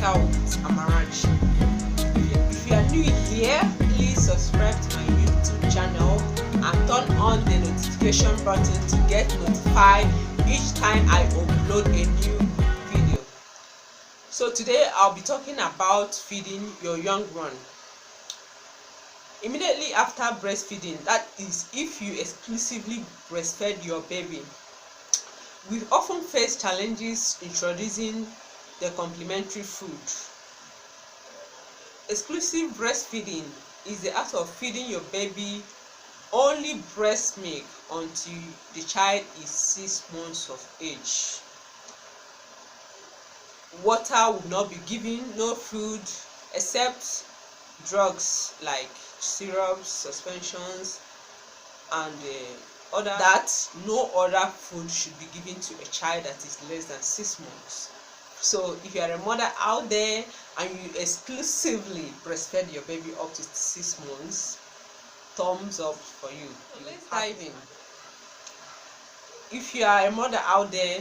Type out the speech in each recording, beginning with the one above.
health Amarachi. If you are new here, please subscribe to my YouTube channel and turn on the notification button to get notified each time I upload a new video. So today I'll be talking about feeding your young one. Immediately after breastfeeding, that is if you exclusively breastfed your baby, we often face challenges introducing the complementary food. Exclusive breastfeeding is the act of feeding your baby only breast milk until the child is 6 months of age. Water will not be given, no food except drugs like syrups, suspensions, and other that no other food should be given to a child that is less than 6 months. So if you are a mother out there and you exclusively breastfed your baby up to 6 months, thumbs up for you. So let's dive in. If you are a mother out there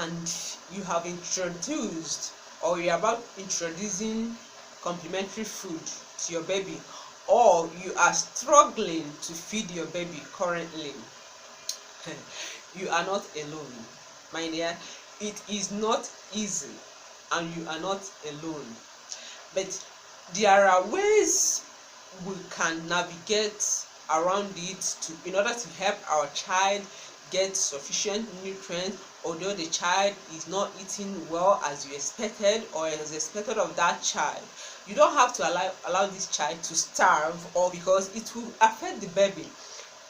and you have introduced or you're about introducing complementary food to your baby, or you are struggling to feed your baby currently, you are not alone, my dear. It is not easy and you are not alone, but there are ways we can navigate around it in order to help our child get sufficient nutrients, although the child is not eating well as you expected or as expected of that child. You don't have to allow this child to starve, or because it will affect the baby.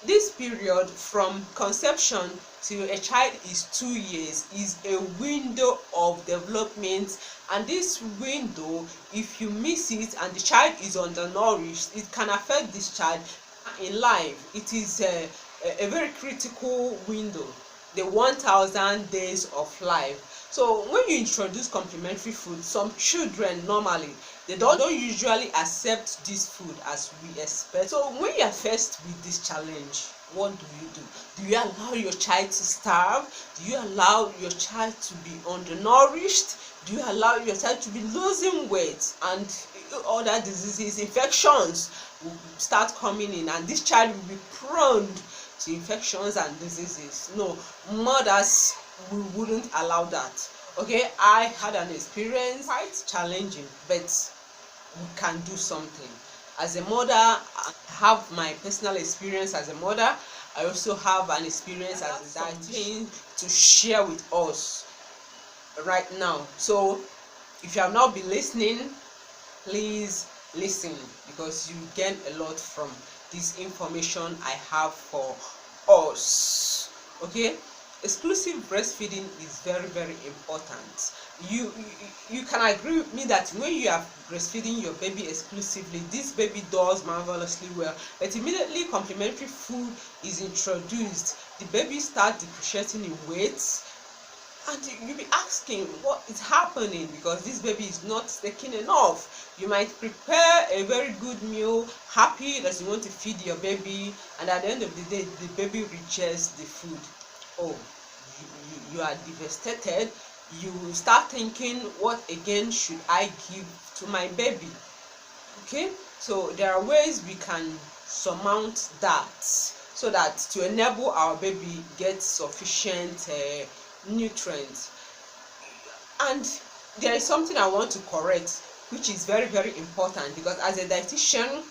This period from conception till a child is 2 years is a window of development, and this window, if you miss it and the child is undernourished, it can affect this child in life. It is a very critical window, the 1000 days of life. So when you introduce complementary food, some children normally they don't usually accept this food as we expect. So when you are faced with this challenge, what do? Do you allow your child to starve? Do you allow your child to be undernourished? Do you allow your child to be losing weight, and other diseases, infections will start coming in, and this child will be prone to infections and diseases? No, mothers, we wouldn't allow that. Okay, I had an experience, quite challenging, but we can do something. As a mother, I have my personal experience as a mother. I also have an experience as a dietitian to share with us right now. So if you have not been listening, please listen, because you gain a lot from this information I have for us. Okay, exclusive breastfeeding is very, very important. You can agree with me that when you are breastfeeding your baby exclusively, this baby does marvelously well, but immediately complementary food is introduced, the baby starts depreciating in weight, and you'll be asking what is happening, because this baby is not taking enough. You might prepare a very good meal, happy that you want to feed your baby, and at the end of the day, the baby rejects the food. Oh, you are devastated. You start thinking, what again should I give to my baby? Okay, so there are ways we can surmount that, so that to enable our baby get sufficient nutrients. And there is something I want to correct, which is very, very important, because as a dietitian,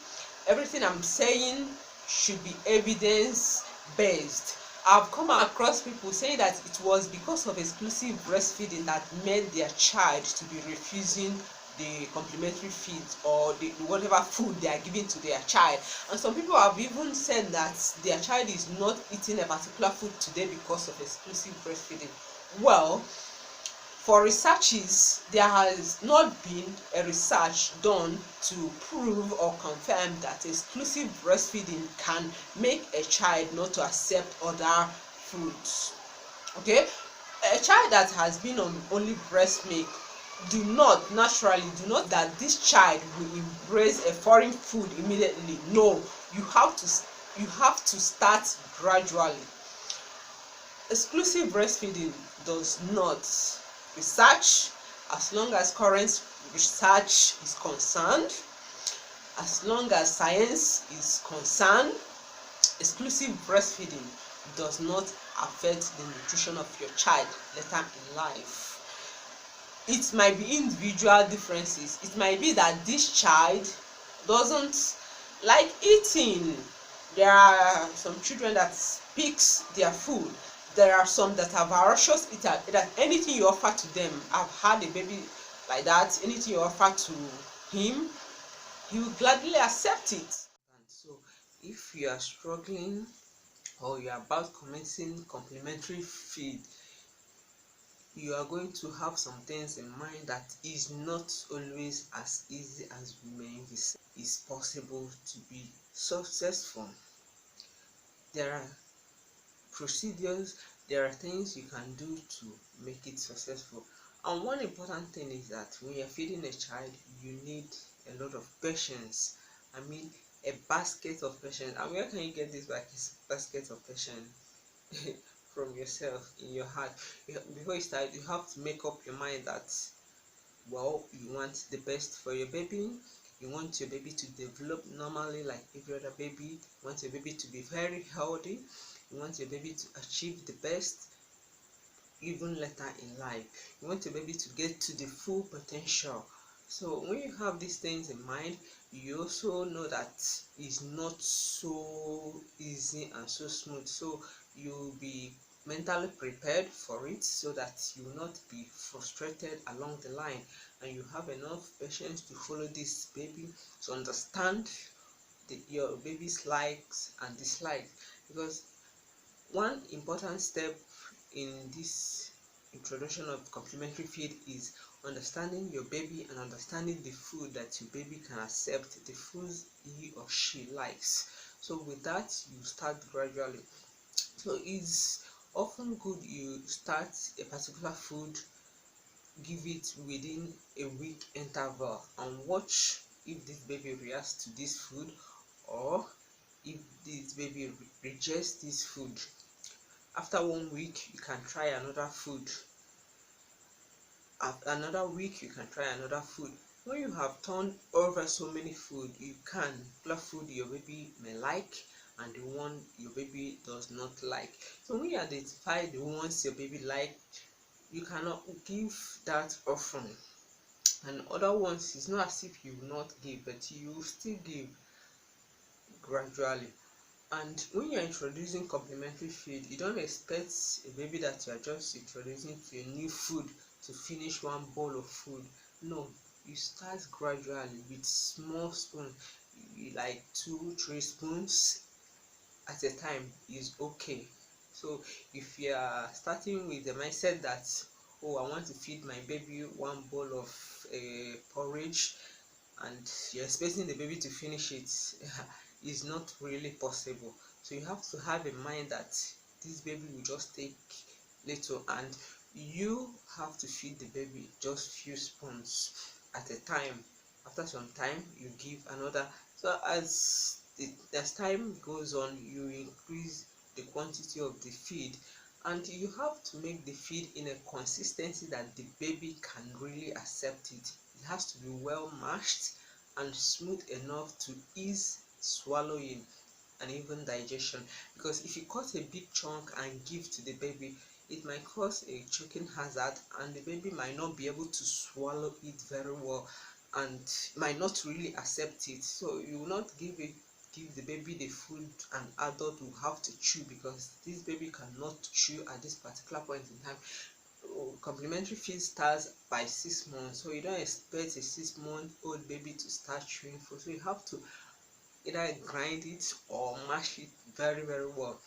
everything I'm saying should be evidence based. I've come across people saying that it was because of exclusive breastfeeding that made their child to be refusing the complementary feeds or the whatever food they are giving to their child. And some people have even said that their child is not eating a particular food today because of exclusive breastfeeding. Well, for researches, there has not been a research done to prove or confirm that exclusive breastfeeding can make a child not to accept other foods. Okay, a child that has been on only breast milk do not that this child will embrace a foreign food immediately. No, you have to start gradually. Exclusive breastfeeding does not. Research As long as current research is concerned, as long as science is concerned, exclusive breastfeeding does not affect the nutrition of your child later in life. It might be individual differences. It might be that this child doesn't like eating. There are some children that picks their food. There are some that are voracious eater, that anything you offer to them. I've had a baby like that. Anything you offer to him, he will gladly accept it. And so if you are struggling or you are about commencing complementary feed, you are going to have some things in mind that is not always as easy as we may envisage. It's possible to be successful. There are procedures, there are things you can do to make it successful. And one important thing is that when you're feeding a child, you need a lot of patience. I mean, a basket of patience. And where can you get this basket of patience? From yourself, in your heart. Before you start, you have to make up your mind that, well, you want the best for your baby. You want your baby to develop normally like every other baby. You want your baby to be very healthy. You want your baby to achieve the best even later in life. You want your baby to get to the full potential. So when you have these things in mind, you also know that it's not so easy and so smooth. So you'll be mentally prepared for it so that you will not be frustrated along the line, and you have enough patience to follow this baby, to understand your baby's likes and dislikes. Because one important step in this introduction of complementary feed is understanding your baby and understanding the food that your baby can accept, the foods he or she likes. So with that, you start gradually. So it's often good you start a particular food, give it within a week interval, and watch if this baby reacts to this food or if this baby rejects this food. After 1 week, you can try another food. After another week, you can try another food. When you have turned over so many food, you can particular food your baby may like and the one your baby does not like. So when you identify the ones your baby like, you cannot give that often. And other ones, it's not as if you will not give, but you will still give gradually. And when you're introducing complementary feed, you don't expect a baby that you are just introducing to a new food to finish one bowl of food. No, you start gradually with small spoons, like 2-3 spoons at a time is okay. So if you are starting with the mindset that, oh, I want to feed my baby one bowl of porridge, and you're expecting the baby to finish it, is not really possible. So you have to have in mind that this baby will just take little, and you have to feed the baby just few spoons at a time. After some time, you give another. So as time goes on, you increase the quantity of the feed, and you have to make the feed in a consistency that the baby can really accept it. It has to be well mashed and smooth enough to ease swallowing and even digestion. Because if you cut a big chunk and give to the baby, it might cause a choking hazard, and the baby might not be able to swallow it very well and might not really accept it. So you will not give the baby the food an adult will have to chew, because this baby cannot chew at this particular point in time. Complementary feed starts by 6 months, so you don't expect a 6-month-old baby to start chewing food. So you have to either grind it or mash it very well.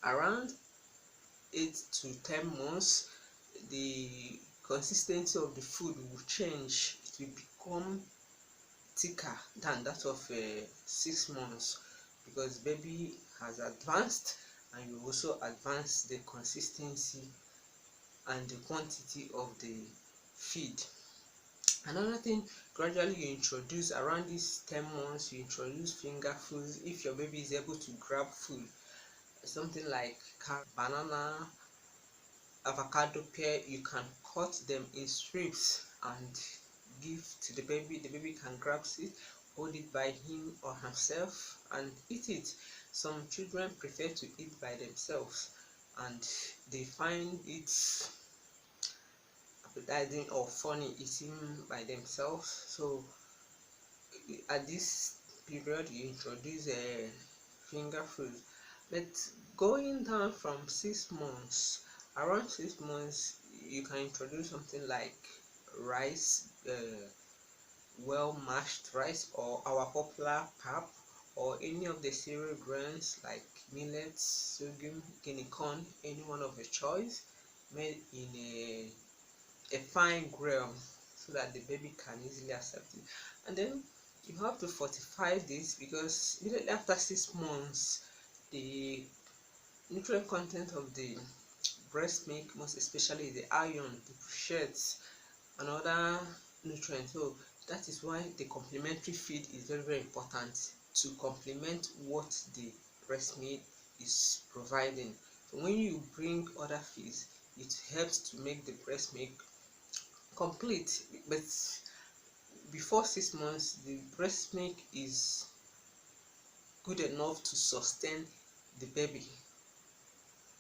Around 8 to 10 months, the consistency of the food will change. It will become thicker than that of 6 months, because baby has advanced, and you also advance the consistency and the quantity of the feed. Another thing, gradually you introduce, around these 10 months, you introduce finger foods. If your baby is able to grab food, something like banana, avocado pear, you can cut them in strips and give to the baby. The baby can grab it, hold it by him or herself and eat it. Some children prefer to eat by themselves and they find it appetizing or funny eating by themselves. So at this period you introduce a finger food. But going down from 6 months, around 6 months you can introduce something like rice, well mashed rice, or our popular pap, or any of the cereal grains like millets, sorghum, guinea corn, any one of your choice, made in a fine grill so that the baby can easily accept it. And then you have to fortify this because immediately after 6 months the nutrient content of the breast milk, most especially the iron, depreciates another nutrient. So that is why the complementary feed is very, very important to complement what the breast milk is providing. So when you bring other feeds, it helps to make the breast milk complete. But before 6 months the breast milk is good enough to sustain the baby,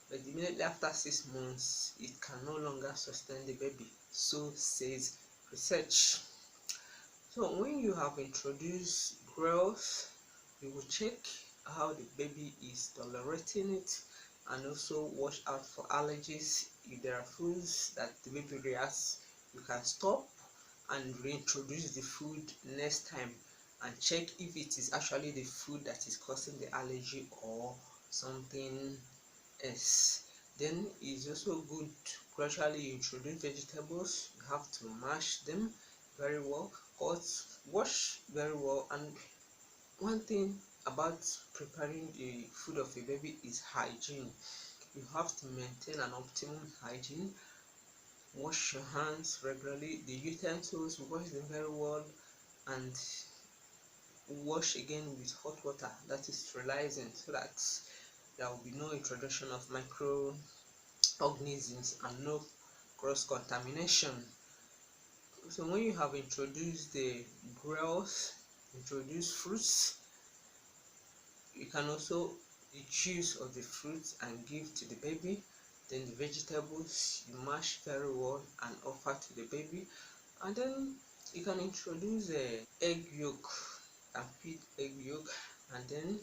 but immediately after 6 months it can no longer sustain the baby, so says research. So when you have introduced growth, you will check how the baby is tolerating it and also watch out for allergies. If there are foods that the baby reacts, you can stop and reintroduce the food next time and check if it is actually the food that is causing the allergy or something else. Then it's also good to gradually introduce vegetables. You have to mash them very well, cut, wash very well. And one thing about preparing the food of a baby is hygiene. You have to maintain an optimum hygiene. Wash your hands regularly, the utensils, wash them very well, and wash again with hot water, that is sterilizing, so that there will be no introduction of microorganisms and no cross contamination. So when you have introduced the grains, introduce fruits, you can also choose of the fruits and give to the baby. Then the vegetables you mash very well and offer to the baby. And then you can introduce a egg yolk and feed egg yolk. And then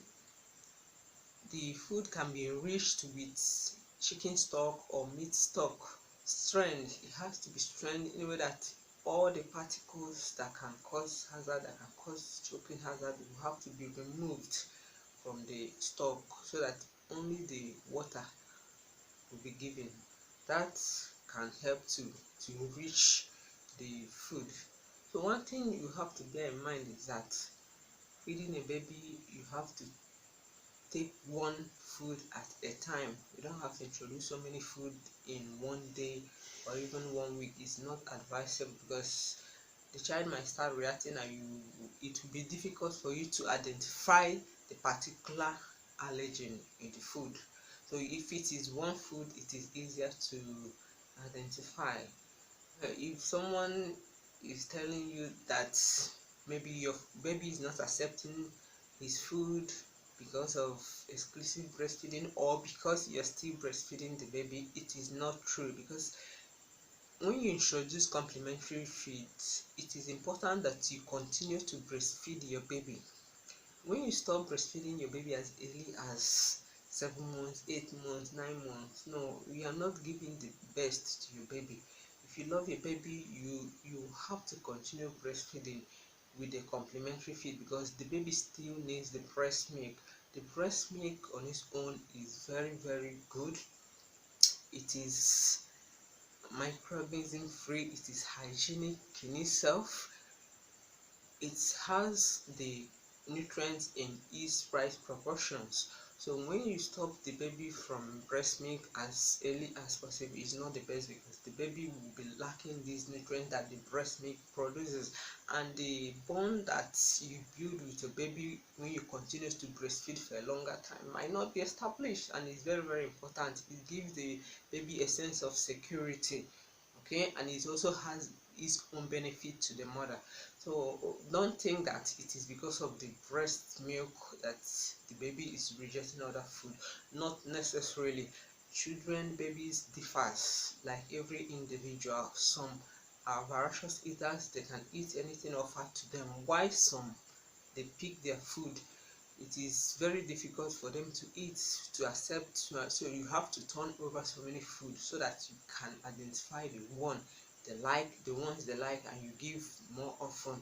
the food can be enriched with chicken stock or meat stock. Strained, it has to be strained in a way that all the particles that can cause hazard, that can cause choking hazard, will have to be removed from the stock so that only the water will be given. That can help to enrich the food. So one thing you have to bear in mind is that feeding a baby, you have to take one food at a time. You don't have to introduce so many food in one day or even 1 week. It's not advisable because the child might start reacting and it will be difficult for you to identify the particular allergen in the food. So if it is one food, it is easier to identify. If someone is telling you that maybe your baby is not accepting his food because of exclusive breastfeeding or because you're still breastfeeding the baby, it is not true. Because when you introduce complementary feeds, it is important that you continue to breastfeed your baby. When you stop breastfeeding your baby as early as 7 months, 8 months, 9 months, no, you are not giving the best to your baby. If you love your baby, you have to continue breastfeeding with the complementary feed because the baby still needs the breast milk. The breast milk on its own is very, very good. It is microorganism free, it is hygienic in itself, it has the nutrients in its right proportions. So when you stop the baby from breast milk as early as possible, is not the best, because the baby will be lacking these nutrients that the breast milk produces, and the bond that you build with your baby when you continue to breastfeed for a longer time might not be established, and it's very, very important. It gives the baby a sense of security, okay, and it also has its own benefit to the mother. So don't think that it is because of the breast milk that the baby is rejecting other food. Not necessarily. Children, babies differs like every individual. Some are voracious eaters, they can eat anything offered to them, while some, they pick their food. It is very difficult for them to eat, to accept, so you have to turn over so many food so that you can identify the ones they like, and you give more often,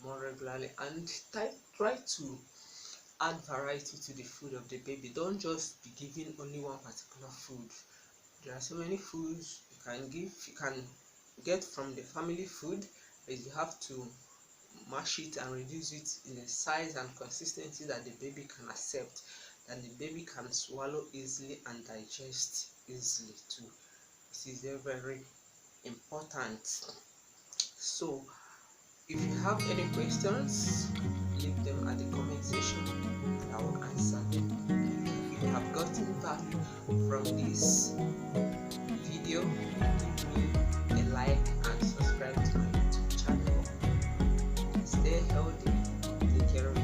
more regularly, and try to add variety to the food of the baby. Don't just be giving only one particular food. There are so many foods you can get from the family food, but you have to mash it and reduce it in a size and consistency that the baby can accept, that the baby can swallow easily and digest easily too. It is very, very important. So if you have any questions, leave them at the comment section and I will answer them. If you have gotten value from this video, give me a like and subscribe to my YouTube channel. Stay healthy. Take care of